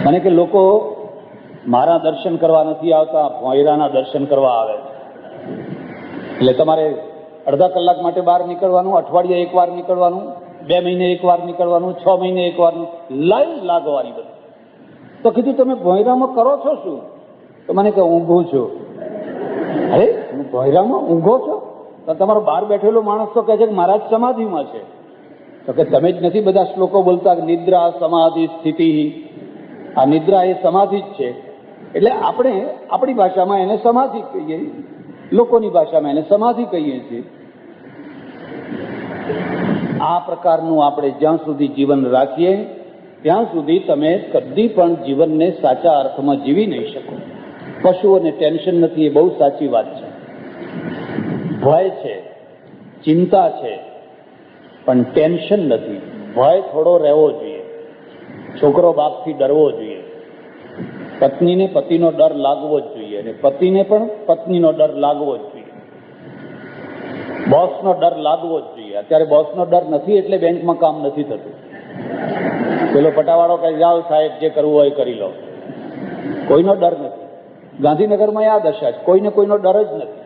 મને કે લોકો મારા દર્શન કરવા નથી આવતા, ભોંયરાના દર્શન કરવા આવે. એટલે તમારે અડધા કલાક માટે બહાર નીકળવાનું, અઠવાડિયે એકવાર નીકળવાનું, 2 મહિને એકવાર નીકળવાનું, 6 મહિને એકવાર, લાઈન લાગવાની બધી. તો કીધું તમે ભોંયરામાં કરો છો શું? તો મને કે ઊંઘું છું. અરે હું ભોંયરામાં ઊંઘો છો? તો તમારો બહાર બેઠેલો માણસ તો કહે છે કે મહારાજ સમાધિમાં છે. તો કે તમે જ નથી બધા શ્લોકો બોલતા કે નિદ્રા સમાધિ સ્થિતિ? આ નિદ્રા એ સમાધિ જ છે. એટલે આપણે આપણી ભાષામાં એને સમાધિ કહીએ, લોકોની ભાષામાં એને સમાધિ કહીએ છીએ. આ પ્રકારનું આપણે જ્યાં સુધી જીવન રાખીએ ત્યાં સુધી તમે કદી પણ જીવનને સાચા અર્થમાં જીવી નહીં શકો. પશુઓને ટેન્શન નથી, એ બહુ સાચી વાત છે. ભય છે, ચિંતા છે, પણ ટેન્શન નથી. ભય થોડો રહેવો જોઈએ. છોકરો બાપથી ડરવો જોઈએ, પત્નીને પતિનો ડર લાગવો જ જોઈએ, અને પતિને પણ પત્નીનો ડર લાગવો જ જોઈએ. બોસનો ડર લાગવો જ જોઈએ. અત્યારે બોસનો ડર નથી એટલે બેંકમાં કામ નથી થતું. પેલો પટાવાળો કહે જાઓ સાહેબ જે કરવું હોય કરી લો. કોઈનો ડર નથી. ગાંધીનગરમાં આ દશા છે, કોઈને કોઈનો ડર જ નથી.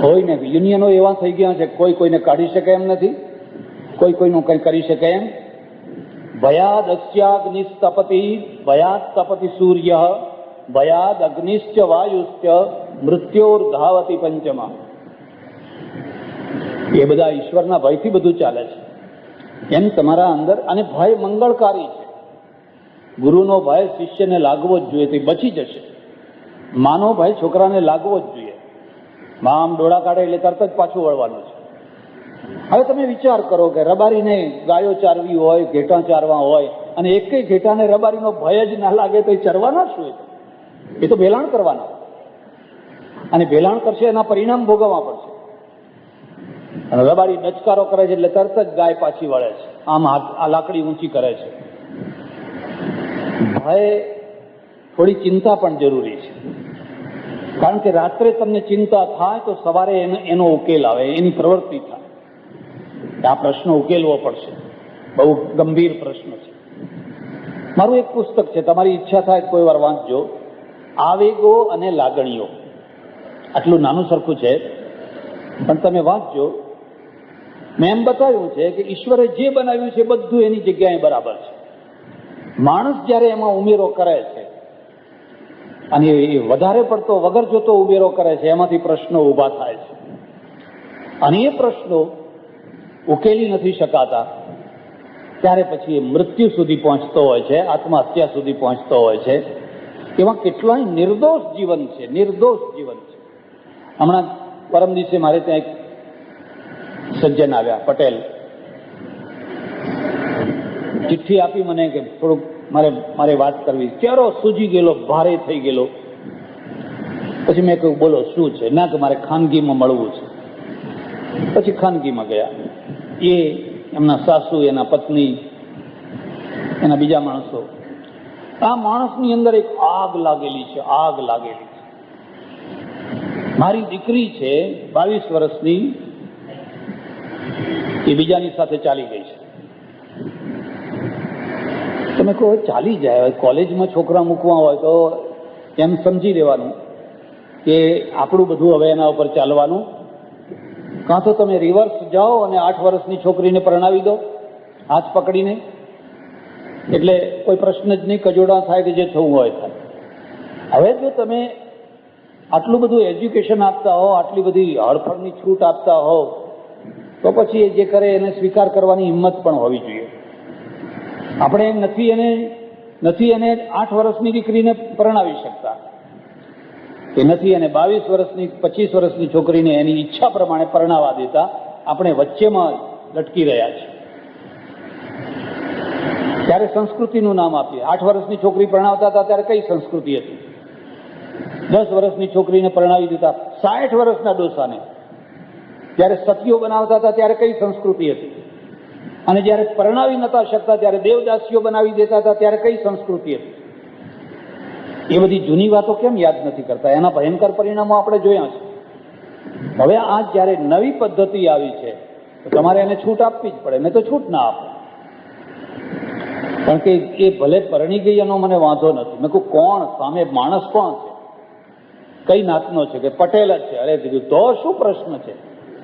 કોઈને યુનિયનો એવા થઈ ગયા છે, કોઈ કોઈને કાઢી શકે એમ નથી, કોઈ કોઈનું કંઈ કરી શકે એમ. ભયાદ અસ્યાગ્નિસ્તપતિ ભયાદ તપતિ સૂર્ય ભયાદ અગ્નિશ્ચ વાયુશ્ચ મૃત્યોર્ધાવતી પંચમા. એ બધા ઈશ્વરના ભયથી બધું ચાલે છે. એમ તમારા અંદર, અને ભય મંગળકારી છે. ગુરુનો ભય શિષ્યને લાગવો જ જોઈએ, તે બચી જશે. માનો ભય છોકરાને લાગવો જ જોઈએ. મા આમ ડોળા કાઢે એટલે તરત જ પાછું વળવાનું છે. હવે તમે વિચાર કરો કે રબારીને ગાયો ચારવી હોય, ઘેટાં ચારવા હોય, અને એકેય ઘેટાને રબારીનો ભય જ ના લાગે તો એ ચરવાના શું? એ તો ભેલાણ કરવાના, અને ભેલાણ કરશે એના પરિણામ ભોગવવા પડશે. અને રબારી ડચકારો કરે છે એટલે તરત જ ગાય પાછી વળે છે, આમ આ લાકડી ઊંચી કરે છે. ભય, થોડી ચિંતા પણ જરૂરી છે. કારણ કે રાત્રે તમને ચિંતા થાય તો સવારે એનો ઉકેલ આવે, એની પ્રવૃત્તિ થાય. આ પ્રશ્ન ઉકેલવો પડશે, બહુ ગંભીર પ્રશ્ન છે. મારું એક પુસ્તક છે, તમારી ઈચ્છા થાય કોઈ વાર વાંચજો, આવેગો અને લાગણીઓ. આટલું નાનું સરખું છે પણ તમે વાંચજો. મેં એમ બતાવ્યું છે કે ઈશ્વરે જે બનાવ્યું છે બધું એની જગ્યાએ બરાબર છે. માણસ જ્યારે એમાં ઉમેરો કરે છે અને એ વધારે પડતો વગર જોતો ઉમેરો કરે છે, એમાંથી પ્રશ્નો ઊભા થાય છે. અને એ પ્રશ્નો ઉકેલી નથી શકાતા ત્યારે પછી એ મૃત્યુ સુધી પહોંચતો હોય છે, આત્મહત્યા સુધી પહોંચતો હોય છે. એમાં કેટલાય નિર્દોષ જીવન છે, નિર્દોષ જીવન છે. હમણાં પરમ દિવસે મારે ત્યાં એક સજ્જન આવ્યા, પટેલ. ચિઠ્ઠી આપી મને કે થોડુંક મારે વાત કરવી. ચહેરો સૂજી ગયેલો, ભારે થઈ ગયેલો. પછી મેં કહ્યું બોલો શું છે? ના કે મારે ખાનગીમાં મળવું છે. પછી ખાનગીમાં ગયા. એ એમના સાસુ, એના પત્ની, એના બીજા માણસો. આ માણસની અંદર એક આગ લાગેલી છે, આગ લાગેલી છે. મારી દીકરી છે 22 વર્ષની, એ બીજાની સાથે ચાલી ગઈ છે. તમે કહો ચાલી જાય, કોલેજમાં છોકરા મૂકવા હોય તો એમ સમજી લેવાનું કે આપણું બધું હવે એના ઉપર ચાલવાનું. કાં તો તમે રિવર્સ જાઓ અને 8 વર્ષની છોકરીને પરણાવી દો હાથ પકડીને, એટલે કોઈ પ્રશ્ન જ નહીં, કજોડા થાય કે જે થવું હોય થાય. હવે જો તમે આટલું બધું એજ્યુકેશન આપતા હો, આટલી બધી હળફળની છૂટ આપતા હો, તો પછી એ જે કરે એને સ્વીકાર કરવાની હિંમત પણ હોવી જોઈએ. આપણે નથી એને 8 વર્ષની દીકરીને પરણાવી શકતા, કે નથી એને 22 વર્ષની 25 વર્ષની છોકરીને એની ઈચ્છા પ્રમાણે પરણાવા દેતા. આપણે વચ્ચેમાં લટકી રહ્યા છીએ. ત્યારે સંસ્કૃતિનું નામ આપીએ. 8 વર્ષની છોકરી પરણાવતા હતા ત્યારે કઈ સંસ્કૃતિ હતી? 10 વર્ષની છોકરીને પરણાવી દીધા 60 વર્ષના ડોસાને. જ્યારે સતીઓ બનાવતા હતા ત્યારે કઈ સંસ્કૃતિ હતી? અને જ્યારે પરણાવી નતા શકતા ત્યારે દેવદાસીઓ બનાવી દેતા હતા ત્યારે કઈ સંસ્કૃતિ હતી? એ બધી જૂની વાતો કેમ યાદ નથી કરતા? એના ભયંકર પરિણામો આપણે જોયા છે. હવે આ જ્યારે નવી પદ્ધતિ આવી છે તો તમારે એને છૂટ આપવી જ પડે, નહીં તો છૂટ ના આપો. કારણ કે એ ભલે પરણી ગઈ એનો મને વાંધો નથી. મેં કહું કોણ સામે માણસ કોણ છે, કઈ નાતનો છે? કે પટેલ જ છે. અરે કીધું તો શું પ્રશ્ન છે?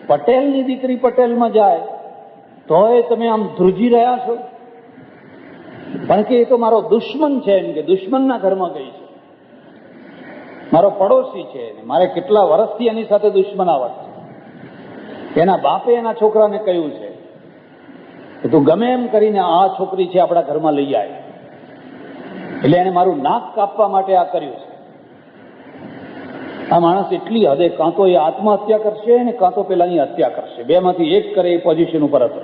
પટેલની દીકરી પટેલમાં જાય તો એ તમે આમ ધ્રુજી રહ્યા છો? કારણ કે એ તો મારો દુશ્મન છે, એમ કે દુશ્મનના ઘરમાં ગઈ છે, મારો પડોશી છે, મારે કેટલા વર્ષથી એની સાથે દુશ્મનાવટ છે. એના બાપે એના છોકરાને કહ્યું છે કે તું ગમે એમ કરીને આ છોકરી છે આપણા ઘરમાં લઈ આવે. એટલે એને મારું નાક કાપવા માટે આ કર્યું છે. આ માણસ એટલી હદે કાં તો એ આત્મહત્યા કરશે ને કાં તો પેલાની હત્યા કરશે. બેમાંથી એક કરે એ પોઝિશન ઉપર હતો.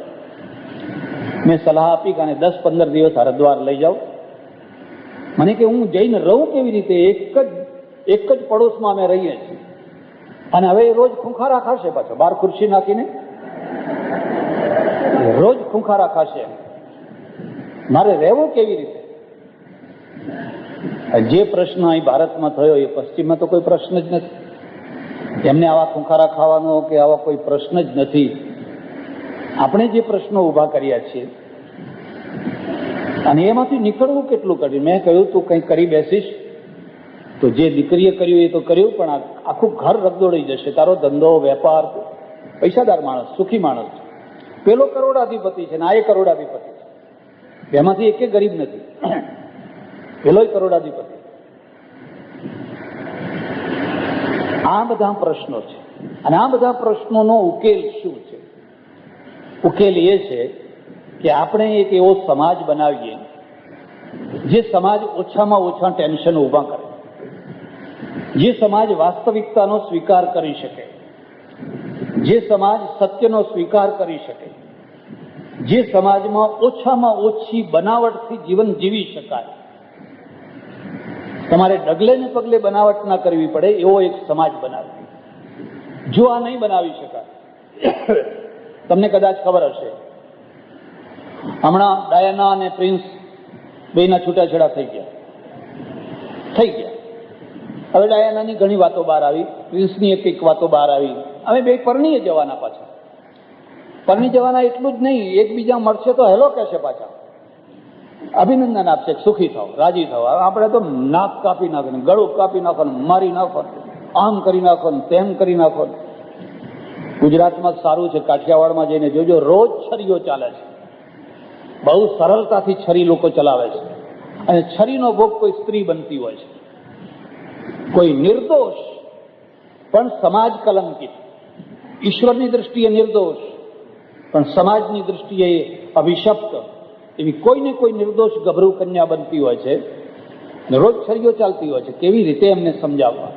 મેં સલાહ આપી કે 10-15 દિવસ હરિદ્વાર લઈ જાઓ. મને કે હું જઈને રહું કેવી રીતે? એક જ પડોશમાં અમે રહીએ છીએ અને હવે એ રોજ ખૂંખારા ખાશે, પાછો બહાર ખુરશી નાખીને રોજ ખૂંખારા ખાશે. મારે રહેવું કેવી રીતે? જે પ્રશ્ન અહીં ભારતમાં થયો એ પશ્ચિમમાં તો કોઈ પ્રશ્ન જ નથી. એમને આવા ખૂંખારા ખાવાનો કે આવા કોઈ પ્રશ્ન જ નથી. આપણે જે પ્રશ્નો ઊભા કર્યા છીએ અને એમાંથી નીકળવું કેટલું કઠિન. મેં કહ્યું તું કંઈ કરી બેસીશ તો જે દીકરીએ કર્યું એ તો કર્યું, પણ આખું ઘર રગદોડાઈ જશે. તારો ધંધો વેપાર, પૈસાદાર માણસ, સુખી માણસ. પેલો કરોડાધિપતિ છે ને આ એ કરોડાધિપતિ છે. એમાંથી એકે ગરીબ નથી. પેલો કરોડાધિપતિ. આ બધા પ્રશ્નો છે અને આ બધા પ્રશ્નોનો ઉકેલ શું છે? ઉકેલ એ છે કે આપણે એક એવો સમાજ બનાવીએ જે સમાજ ઓછામાં ઓછા ટેન્શન ઊભા કરે, જે સમાજ વાસ્તવિકતાનો સ્વીકાર કરી શકે, જે સમાજ સત્યનો સ્વીકાર કરી શકે, જે સમાજમાં ઓછામાં ઓછી બનાવટથી જીવન જીવી શકાય. તમારે ડગલે ને પગલે બનાવટ ના કરવી પડે એવો એક સમાજ બનાવે. જો આ નહીં બનાવી શકાય, તમને કદાચ ખબર હશે હમણાં ડાયના અને પ્રિન્સ બેના છૂટાછેડા થઈ ગયા. હવે ડાયનાની ઘણી વાતો બહાર આવી, પ્રિન્સની એક વાતો બહાર આવી. હવે બે પરણીએ જવાના, પાછા પરણી જવાના. એટલું જ નહીં, એકબીજા મળશે તો હેલો કહેશે, પાછા અભિનંદન આપશે, સુખી થાવ, રાજી થાવ. આપણે તો નાક કાપી નાખવાનું, ગળું કાપી નાખવાનું, મારી નાખવાનું, આમ કરી નાખવાનું, તેમ કરી નાખવાનું. ગુજરાતમાં સારું છે, કાઠિયાવાડમાં જઈને જોજો, રોજ છરીઓ ચાલે છે. બહુ સરળતાથી છરી લોકો ચલાવે છે અને છરીનો ભોગ કોઈ સ્ત્રી બનતી હોય છે. કોઈ નિર્દોષ પણ સમાજ કલંકિત, ઈશ્વરની દ્રષ્ટિએ નિર્દોષ પણ સમાજની દ્રષ્ટિએ અભિશપ્ત, એવી કોઈને કોઈ નિર્દોષ ગભરૂ કન્યા બનતી હોય છે. રોજ છરીઓ ચાલતી હોય છે. કેવી રીતે એમને સમજાવવા?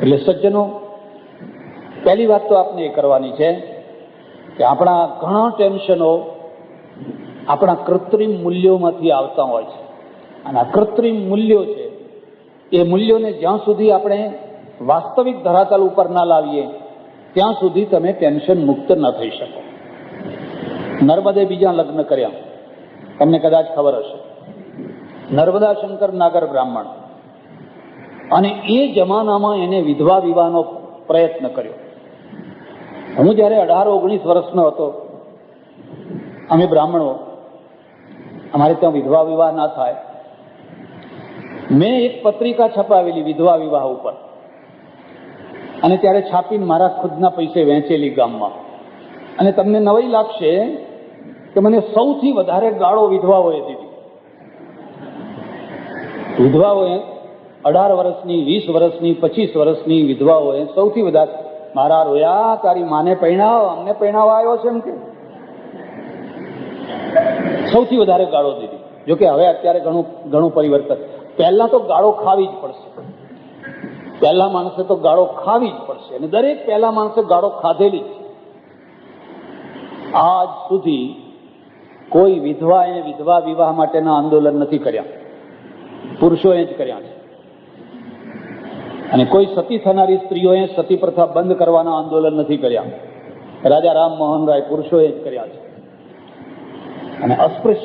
એટલે સજ્જનો, પહેલી વાત તો આપણે એ કરવાની છે કે આપણા ઘણા ટેન્શનો આપણા કૃત્રિમ મૂલ્યોમાંથી આવતા હોય છે. અને આ કૃત્રિમ મૂલ્યો છે, એ મૂલ્યોને જ્યાં સુધી આપણે વાસ્તવિક ધરાતલ ઉપર ના લાવીએ ત્યાં સુધી તમે ટેન્શન મુક્ત ન થઈ શકો. નર્મદે બીજા લગ્ન કર્યા, તમને કદાચ ખબર હશે. નર્મદા શંકર નાગર બ્રાહ્મણ, અને એ જમાનામાં એને વિધવા વિવાહનો પ્રયત્ન કર્યો. હું જ્યારે 18-19 વર્ષનો હતો, અમે બ્રાહ્મણો, અમારે ત્યાં વિધવા વિવાહ ના થાય. મેં એક પત્રિકા છપાવેલી વિધવા વિવાહ ઉપર, અને ત્યારે છાપીને મારા ખુદના પૈસે વેચેલી ગામમાં. અને તમને નવાઈ લાગશે કે મને સૌથી વધારે ગાળો વિધવાઓએ દીધી. વિધવાઓએ 18 વર્ષની, 20 વર્ષની, 25 વર્ષની વિધવાઓએ સૌથી વધારે, મારા રોયા, તારી માને પૈણાવ, અમને પૈણાવવા આવ્યો છે એમ કે સૌથી વધારે ગાળો દીધી. જોકે હવે અત્યારે ઘણું પરિવર્તન. પહેલા તો ગાળો ખાવી જ પડશે, પહેલા માણસે તો ગાળો ખાવી જ પડશે, અને દરેક પહેલા માણસે ગાળો ખાધેલી જ. આજ સુધી કોઈ વિધવાએ વિધવા વિવાહ માટેના આંદોલન નથી કર્યા, પુરુષોએ જ કર્યા છે. અને કોઈ સતી થનારી સ્ત્રીઓએ સતી પ્રથા બંધ કરવાના આંદોલન નથી કર્યા. રાજા રામ મોહન રાય પુરુષોએ જ કર્યા છે. અને અસ્પૃશ્ય